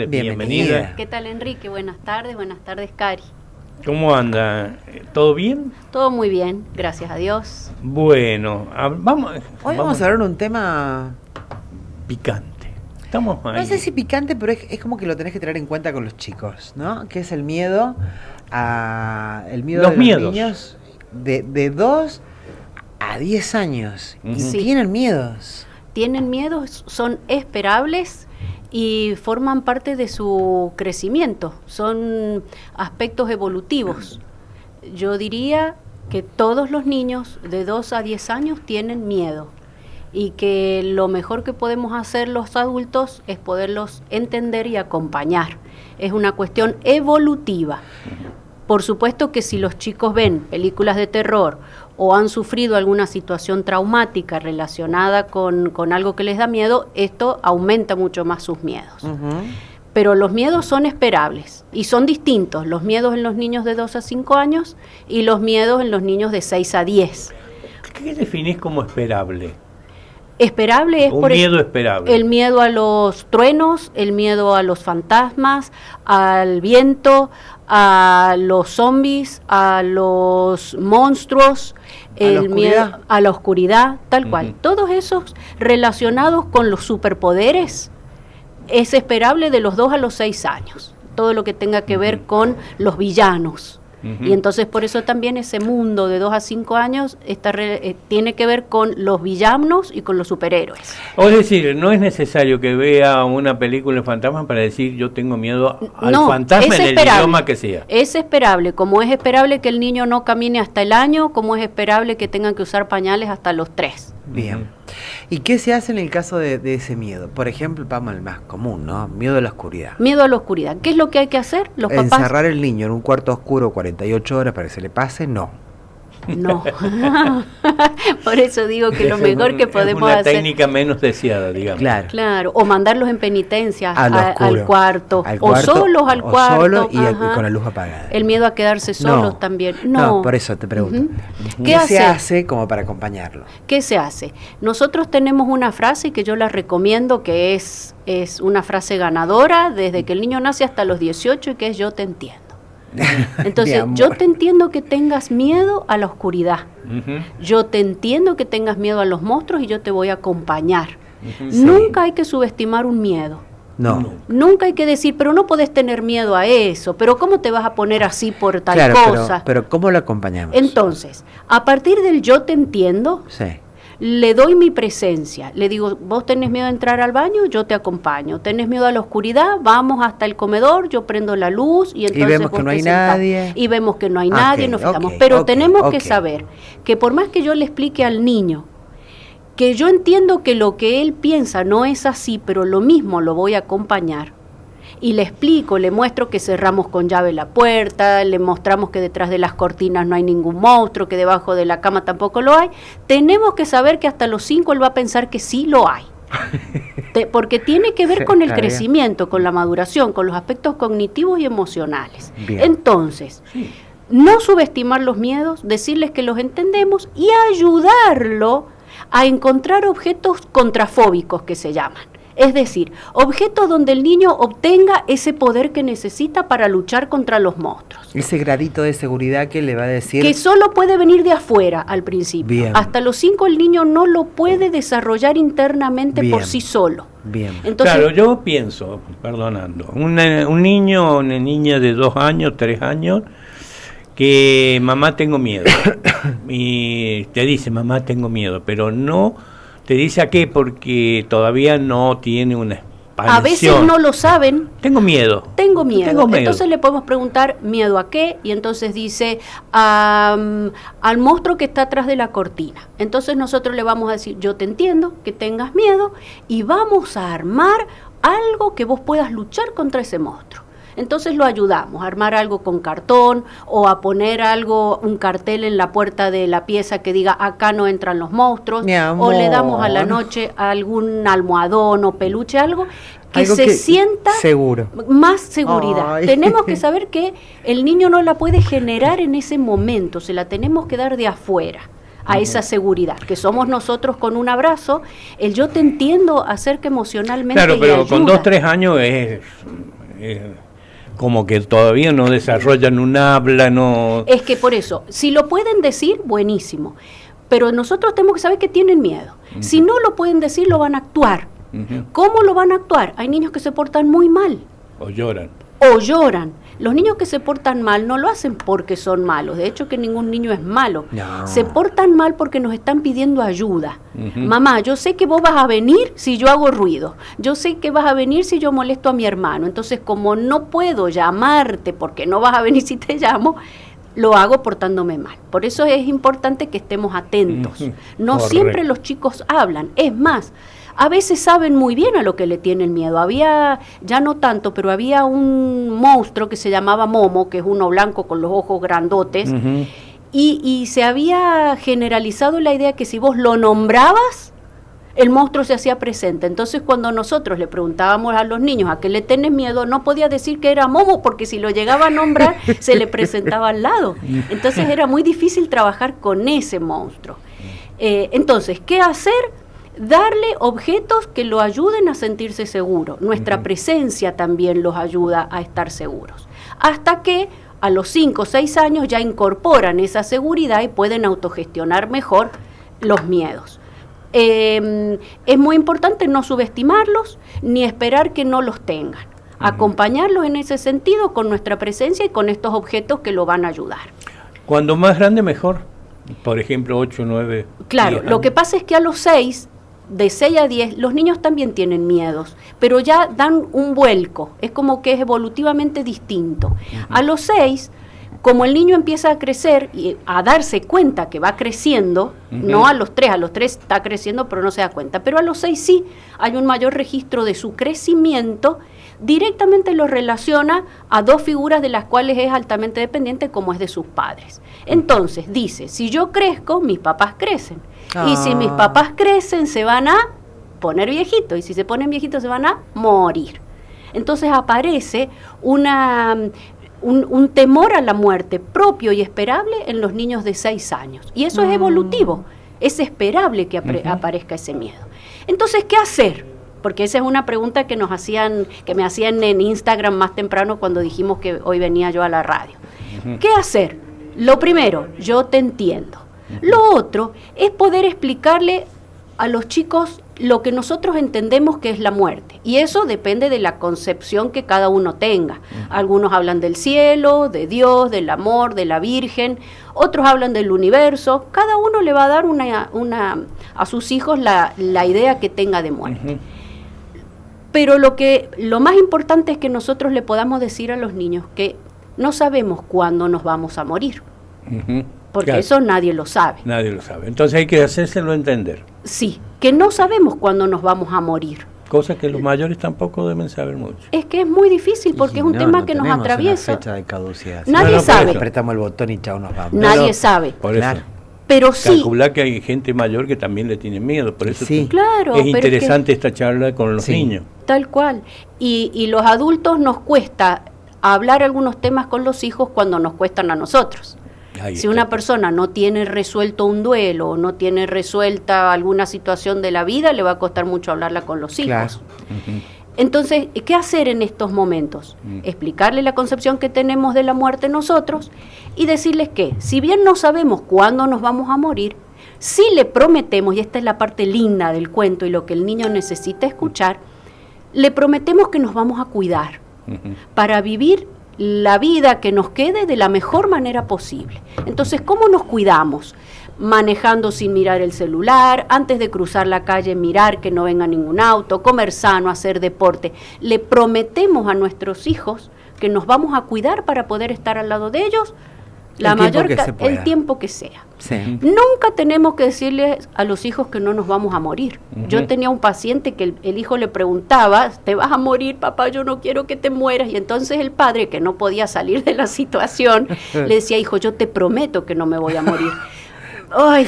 Bienvenida. ¿Qué tal, Enrique? Buenas tardes, Cari. ¿Cómo anda? ¿Todo bien? Todo muy bien, gracias a Dios. Bueno, Hoy vamos a hablar de un tema picante. Estamos ahí. No sé si picante, pero es como que lo tenés que tener en cuenta con los chicos, ¿no? Que es el miedo de los niños de 2 a 10 años. Y Sí. tienen miedos. Tienen miedos, son esperables y forman parte de su crecimiento, son aspectos evolutivos. Yo diría que todos los niños de 2 a 10 años tienen miedo y que lo mejor que podemos hacer los adultos es poderlos entender y acompañar. Es una cuestión evolutiva. Por supuesto que si los chicos ven películas de terror o han sufrido alguna situación traumática relacionada con algo que les da miedo, esto aumenta mucho más sus miedos. Pero los miedos son esperables y son distintos, los miedos en los niños de 2 a 5 años y los miedos en los niños de 6 a 10. ¿Qué definís como esperable? Esperable es esperable. El miedo a los truenos, el miedo a los fantasmas, al viento, a los zombies, a los monstruos, el miedo a la oscuridad, tal cual. Todos esos relacionados con los superpoderes es esperable de los 2 a los 6 años. Todo lo que tenga que ver con los villanos. Y entonces por eso también ese mundo de 2 a 5 años tiene que ver con los villanos y con los superhéroes. O es decir, no es necesario que vea una película de fantasmas para decir yo tengo miedo al fantasma en el idioma que sea. Es esperable, como es esperable que el niño no camine hasta el año, como es esperable que tengan que usar pañales hasta los 3. Bien. ¿Y qué se hace en el caso de ese miedo? Por ejemplo, vamos al más común, ¿no? Miedo a la oscuridad. Miedo a la oscuridad. ¿Qué es lo que hay que hacer? Los papás. ¿Encerrar el niño en un cuarto oscuro 48 horas para que se le pase? No. No. Por eso digo que lo mejor que podemos hacer. Es una técnica menos deseada, digamos. Claro. O mandarlos en penitencia al cuarto. O solos al cuarto. Solo y con la luz apagada. El miedo a quedarse solos también. No, por eso te pregunto. ¿Qué se hace como para acompañarlo? ¿Qué se hace? Nosotros tenemos una frase que yo la recomiendo, que es una frase ganadora desde que el niño nace hasta los 18 y que es yo te entiendo. Entonces, yo te entiendo que tengas miedo a la oscuridad. Yo te entiendo que tengas miedo a los monstruos y yo te voy a acompañar. Nunca hay que subestimar un miedo. No. Nunca hay que decir, pero no podés tener miedo a eso, pero ¿cómo te vas a poner así por tal cosa? Pero ¿cómo lo acompañamos? Entonces, a partir del yo te entiendo, le doy mi presencia, le digo, vos tenés miedo de entrar al baño, yo te acompaño, tenés miedo a la oscuridad, vamos hasta el comedor, yo prendo la luz y entonces vemos que no hay nadie. Y vemos que no hay nadie, nos fijamos, pero tenemos que saber que por más que yo le explique al niño que yo entiendo que lo que él piensa no es así, pero lo mismo lo voy a acompañar, y le explico, le muestro que cerramos con llave la puerta, le mostramos que detrás de las cortinas no hay ningún monstruo, que debajo de la cama tampoco lo hay, tenemos que saber que hasta los 5 él va a pensar que sí lo hay. Porque tiene que ver con el crecimiento, con la maduración, con los aspectos cognitivos y emocionales. Bien. Entonces, no subestimar los miedos, decirles que los entendemos y ayudarlo a encontrar objetos contrafóbicos que se llaman. Es decir, objetos donde el niño obtenga ese poder que necesita para luchar contra los monstruos. Ese gradito de seguridad que le va a decir... Que solo puede venir de afuera al principio. Bien. Hasta los 5 el niño no lo puede desarrollar internamente por sí solo. Bien. Entonces, claro, yo pienso, perdonando, un niño o una niña de 2 años, 3 años, que mamá tengo miedo. Y te dice, mamá tengo miedo, pero no... ¿Te dice a qué? Porque todavía no tiene una expansión. A veces no lo saben. Tengo miedo. Entonces le podemos preguntar, ¿miedo a qué? Y entonces dice, al monstruo que está atrás de la cortina. Entonces nosotros le vamos a decir, yo te entiendo que tengas miedo y vamos a armar algo que vos puedas luchar contra ese monstruo. Entonces lo ayudamos a armar algo con cartón o a poner un cartel en la puerta de la pieza que diga acá no entran los monstruos, o le damos a la noche algún almohadón o peluche, algo que sienta seguro. Más seguridad. Ay. Tenemos que saber que el niño no la puede generar en ese momento, se la tenemos que dar de afuera. a esa seguridad, que somos nosotros con un abrazo, el yo te entiendo acerca emocionalmente. Claro, pero ayuda. con 2, 3 años es como que todavía no desarrollan un habla, no... Es que por eso, si lo pueden decir, buenísimo, pero nosotros tenemos que saber que tienen miedo. Si no lo pueden decir, lo van a actuar. ¿Cómo lo van a actuar? Hay niños que se portan muy mal. O lloran. O lloran. Los niños que se portan mal no lo hacen porque son malos. De hecho, que ningún niño es malo. No. Se portan mal porque nos están pidiendo ayuda. Mamá, yo sé que vos vas a venir si yo hago ruido. Yo sé que vas a venir si yo molesto a mi hermano. Entonces, como no puedo llamarte porque no vas a venir si te llamo, lo hago portándome mal. Por eso es importante que estemos atentos. No Correcto. siempre los chicos hablan. Es más, a veces saben muy bien a lo que le tienen miedo. Había, ya no tanto, pero había un monstruo que se llamaba Momo, que es uno blanco con los ojos grandotes, y se había generalizado la idea que si vos lo nombrabas, el monstruo se hacía presente. Entonces, cuando nosotros le preguntábamos a los niños a qué le tenés miedo, no podía decir que era Momo, porque si lo llegaba a nombrar, se le presentaba al lado. Entonces, era muy difícil trabajar con ese monstruo. Entonces, ¿qué hacer? Darle objetos que lo ayuden a sentirse seguro. Nuestra presencia también los ayuda a estar seguros. Hasta que a los 5 o 6 años ya incorporan esa seguridad y pueden autogestionar mejor los miedos. Es muy importante no subestimarlos ni esperar que no los tengan. Acompañarlos en ese sentido con nuestra presencia y con estos objetos que lo van a ayudar. Cuando más grande, mejor. Por ejemplo, 8, 9... Claro, lo que pasa es que a los 6... de 6 a 10, los niños también tienen miedos, pero ya dan un vuelco, es como que es evolutivamente distinto. A los 6, como el niño empieza a crecer y a darse cuenta que va creciendo, no a los 3 está creciendo pero no se da cuenta, pero a los 6 sí hay un mayor registro de su crecimiento, directamente lo relaciona a 2 figuras de las cuales es altamente dependiente, como es de sus padres. Entonces dice, si yo crezco, mis papás crecen. Y si mis papás crecen, se van a poner viejitos. Y si se ponen viejitos, se van a morir. Entonces aparece un temor a la muerte propio y esperable en los niños de 6 años. Y eso es evolutivo. Es esperable que aparezca ese miedo. Entonces, ¿qué hacer? Porque esa es una pregunta que me hacían en Instagram más temprano cuando dijimos que hoy venía yo a la radio. ¿Qué hacer? Lo primero, yo te entiendo. Lo otro es poder explicarle a los chicos lo que nosotros entendemos que es la muerte. Y eso depende de la concepción que cada uno tenga. Algunos hablan del cielo, de Dios, del amor, de la Virgen. Otros hablan del universo. Cada uno le va a dar a sus hijos la idea que tenga de muerte. Pero lo más importante es que nosotros le podamos decir a los niños que no sabemos cuándo nos vamos a morir. Porque claro, eso nadie lo sabe. Nadie lo sabe. Entonces hay que hacérselo entender. Sí, que no sabemos cuándo nos vamos a morir. Cosa que los mayores tampoco deben saber mucho. Es que es muy difícil porque es un tema que nos atraviesa. Fecha de caducidad. Nadie sabe. Apretamos el botón y chao, nos vamos. Nadie sabe. Por eso. Pero sí. Calcular que hay gente mayor que también le tiene miedo. Por eso claro, es interesante esta charla con los niños. Tal cual. Y los adultos nos cuesta hablar algunos temas con los hijos cuando nos cuestan a nosotros. Si una persona no tiene resuelto un duelo o no tiene resuelta alguna situación de la vida, le va a costar mucho hablarla con los hijos. Claro. Entonces, ¿qué hacer en estos momentos? Explicarle la concepción que tenemos de la muerte nosotros y decirles que, si bien no sabemos cuándo nos vamos a morir, sí le prometemos, y esta es la parte linda del cuento y lo que el niño necesita escuchar, le prometemos que nos vamos a cuidar para vivir la vida que nos quede de la mejor manera posible. Entonces, ¿cómo nos cuidamos? Manejando sin mirar el celular, antes de cruzar la calle mirar que no venga ningún auto, comer sano, hacer deporte. Le prometemos a nuestros hijos que nos vamos a cuidar para poder estar al lado de ellos el tiempo que sea. Sí. Nunca tenemos que decirles a los hijos que no nos vamos a morir. Yo tenía un paciente que el hijo le preguntaba, ¿te vas a morir, papá? Yo no quiero que te mueras. Y entonces el padre, que no podía salir de la situación, le decía, hijo, yo te prometo que no me voy a morir. ¡Ay,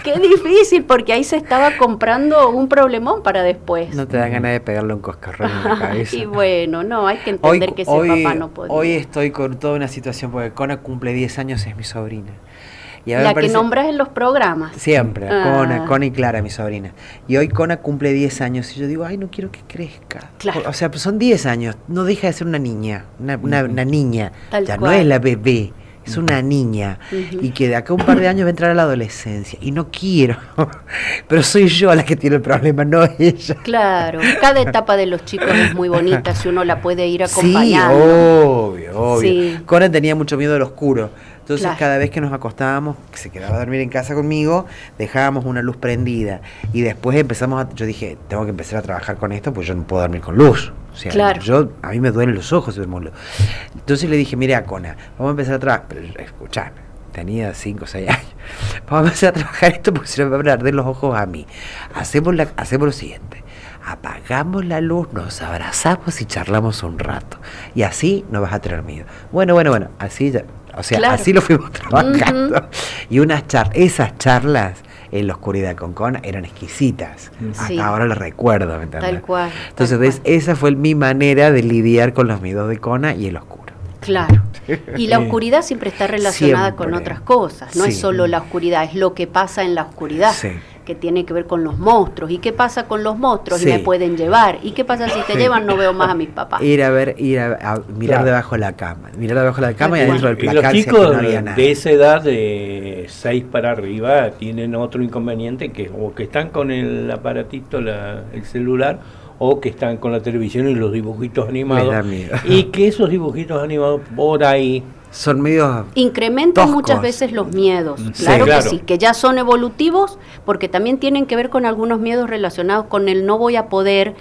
qué difícil! Porque ahí se estaba comprando un problemón para después. No te da ganas de pegarle un coscarrón en la cabeza. Y bueno, no, hay que entender que ese papá no podía. Hoy estoy con toda una situación, porque Cona cumple 10 años, es mi sobrina. Y a mí la me parece, que nombras en los programas. siempre, Cona y Clara, mi sobrina. Y hoy Cona cumple 10 años y yo digo, ay, no quiero que crezca. Claro. O sea, pues son 10 años, no deja de ser una niña, una niña. Tal ya cual. no es la bebé. Es una niña y que de acá a un par de años va a entrar a la adolescencia y no quiero, pero soy yo la que tiene el problema, no ella. Claro, cada etapa de los chicos es muy bonita si uno la puede ir Sí, acompañando. obvio. Sí. Conan tenía mucho miedo al oscuro. Entonces Claro. cada vez que nos acostábamos, que se quedaba a dormir en casa conmigo, dejábamos una luz prendida. Y después yo dije, tengo que empezar a trabajar con esto, pues yo no puedo dormir con luz. O sea, Claro. a mí me duelen los ojos si duermo con luz. Entonces le dije, mira, Cona, vamos a empezar a trabajar. Pero escuchame, tenía 5 o 6 años. Vamos a empezar a trabajar esto porque se me van a arder los ojos a mí. Hacemos lo siguiente. Apagamos la luz, nos abrazamos y charlamos un rato. Y así no vas a tener miedo. Bueno, así ya. O sea, Claro. así lo fuimos trabajando. Y esas charlas en la oscuridad con Cona eran exquisitas. Sí. Hasta ahora lo recuerdo, ¿me entiendes? Tal cual. Entonces, tal ¿ves? cual. Esa fue mi manera de lidiar con los miedos de Cona y el oscuro. Claro. Y la oscuridad siempre está relacionada con Siempre. otras cosas. No Sí. es solo la oscuridad, es lo que pasa en la oscuridad. Sí. Que tiene que ver con los monstruos. ¿Y qué pasa con los monstruos? Sí. Y me pueden llevar. ¿Y qué pasa si te llevan? No veo más a mis papás. Ir a mirar Claro. debajo de la cama. Mirar debajo de la cama y Tal adentro del Y los placar si es que chicos no había nada. de esa edad, de 6 para arriba, tienen otro inconveniente, que o que están con el aparatito, el celular, o que están con la televisión y los dibujitos animados. da miedo. Y que esos dibujitos animados por ahí... Son medios... Incrementan toscos. muchas veces los miedos, Sí, claro claro. que sí, que ya son evolutivos, porque también tienen que ver con algunos miedos relacionados con el no voy a poder,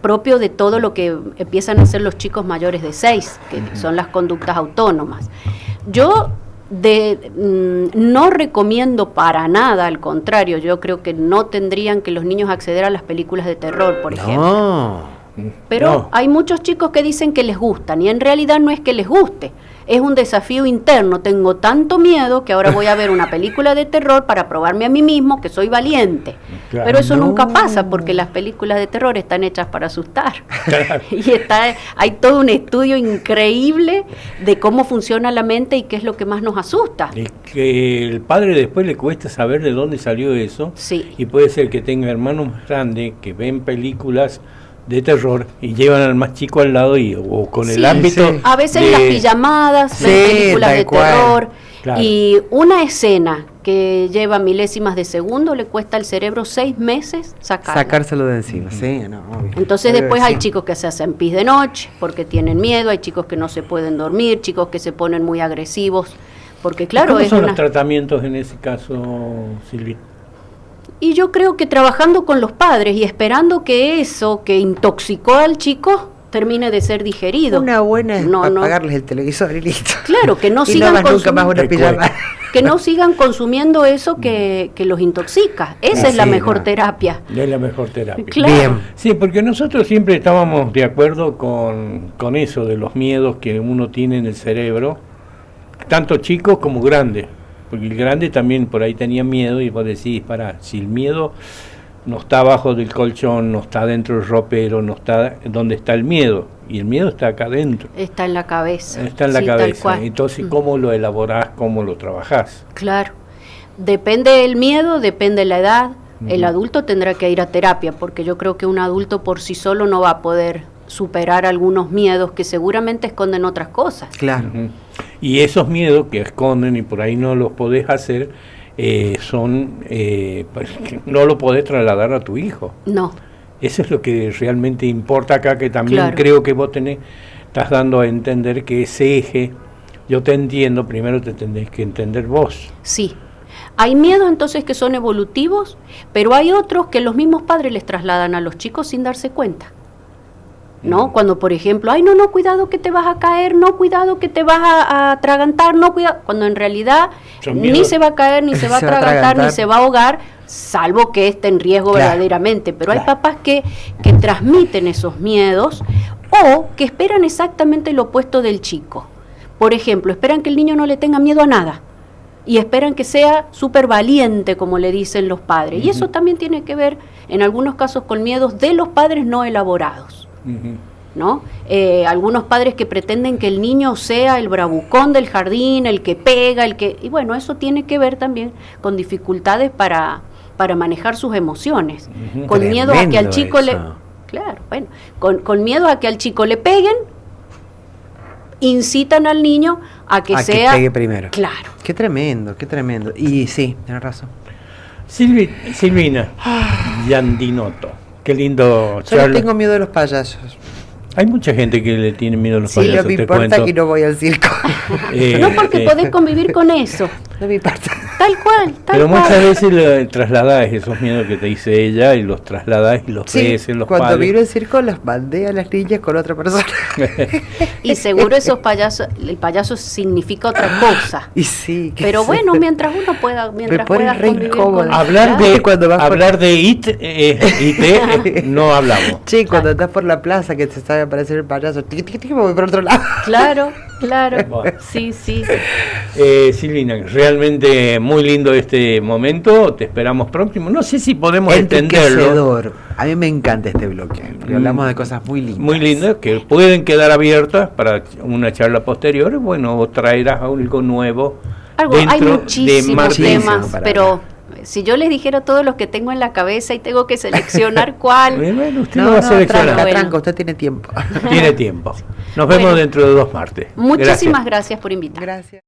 propio de todo lo que empiezan a hacer los chicos mayores de 6, que son las conductas autónomas. Yo no recomiendo para nada, al contrario, yo creo que no tendrían que los niños acceder a las películas de terror, por ejemplo. No. Pero No. hay muchos chicos que dicen que les gustan y en realidad no es que les guste, es un desafío interno. Tengo tanto miedo que ahora voy a ver una película de terror para probarme a mí mismo que soy valiente. Claro. Pero eso No. nunca pasa porque las películas de terror están hechas para asustar. Claro. Y hay todo un estudio increíble de cómo funciona la mente y qué es lo que más nos asusta. Y que el padre después le cuesta saber de dónde salió eso. Sí. Y puede ser que tenga hermanos más grandes que ven películas de terror y llevan al más chico al lado o con el Sí, ámbito sí. A veces de- las pijamadas, Sí, ven películas tal de cual. terror, Claro. y una escena que lleva milésimas de segundo le cuesta al cerebro 6 meses sacarla. Sacárselo de encima, sí, no, obvio. Entonces Obvio después que hay sí. chicos que se hacen pis de noche porque tienen miedo, hay chicos que no se pueden dormir, chicos que se ponen muy agresivos, porque claro, ¿Cómo es son una... los tratamientos en ese caso, Silvia? Y yo creo que trabajando con los padres y esperando que eso que intoxicó al chico termine de ser digerido. Una buena es No, no. apagarles el televisor y listo. Claro, que no y sigan no más nunca más una Te pijama. que no sigan consumiendo eso que los intoxica. Esa es la Sí, mejor no. terapia. Es la mejor terapia. Claro. Bien. Sí, porque nosotros siempre estábamos de acuerdo con eso, de los miedos que uno tiene en el cerebro, tanto chicos como grandes. Porque el grande también por ahí tenía miedo y vos decís, pará, si el miedo no está abajo del colchón, no está dentro del ropero, no está donde está el miedo, y el miedo está acá adentro, Está en la cabeza. está en la Sí, tal cabeza. cual. Entonces, ¿cómo lo elaborás, cómo lo trabajás? Claro. Depende del miedo, depende la edad. El adulto tendrá que ir a terapia, porque yo creo que un adulto por sí solo no va a poder superar algunos miedos que seguramente esconden otras cosas. Claro. Ujú. Y esos miedos que esconden y por ahí no los podés hacer, pues, no lo podés trasladar a tu hijo. No, Eso es lo que realmente importa acá, que también Claro. creo que vos estás dando a entender que ese eje, yo te entiendo, primero te tenés que entender vos. sí. Hay miedos entonces que son evolutivos, pero hay otros que los mismos padres les trasladan a los chicos sin darse cuenta. ¿No? Cuando, por ejemplo, ay, no, cuidado que te vas a caer, no, cuidado que te vas a atragantar, no, cuidado, cuando en realidad Son ni miedos. se va a caer, ni se va a atragantar, ni se va a ahogar, salvo que esté en riesgo Claro. verdaderamente. Pero hay Claro. papás que transmiten esos miedos o que esperan exactamente lo opuesto del chico. Por ejemplo, esperan que el niño no le tenga miedo a nada y esperan que sea súper valiente, como le dicen los padres. Y eso también tiene que ver, en algunos casos, con miedos de los padres no elaborados. Ujú. ¿no? Algunos padres que pretenden que el niño sea el bravucón del jardín, el que pega, y bueno, eso tiene que ver también con dificultades para manejar sus emociones, con miedo a que al chico claro, bueno, con miedo a que al chico le peguen, incitan al niño a que que pegue primero. Claro. Qué tremendo, qué tremendo. Y sí, tienes razón. Silvina Yandinoto, qué lindo Solo charla. tengo miedo de los payasos. Hay mucha gente que le tiene miedo a los Sí, payasos, no me te importa cuento. que no voy al circo. No, porque podés convivir con eso. No me importa. Tal cual, tal Pero cual. muchas veces trasladás esos miedos que te dice ella y los trasladás y los ves en los cuando padres. vino el circo los mandé a las niñas con otra persona. Y seguro esos payasos, el payaso significa otra cosa. Y sí. Pero bueno, mientras uno pueda, mientras pone puedas re convivir incómoda. con Hablar claro. de Cuando vas por- hablar de IT, no hablamos. Che, cuando estás por la plaza que te sabe aparecer el payaso, tiqui, tiqui, tiqui, me voy por otro lado. Claro, claro. Bueno. Sí, sí. Silvina, realmente muy lindo este momento. Te esperamos próximo. No sé si podemos extenderlo. Enriquecedor. A mí me encanta este bloque. Porque hablamos de cosas muy lindas. Muy lindas, que pueden quedar abiertas para una charla posterior. Bueno, o traerás algo nuevo. Hay dentro de muchísimos Martín. temas, para pero si yo les dijera todos los que tengo en la cabeza y tengo que seleccionar cuál. Bueno, usted No, lo va a no, seleccionar. tranca, Bueno. tranca, usted tiene tiempo. Tiene tiempo. Nos vemos Bueno. dentro de 2 martes. Muchísimas Gracias. gracias por invitarme. Gracias.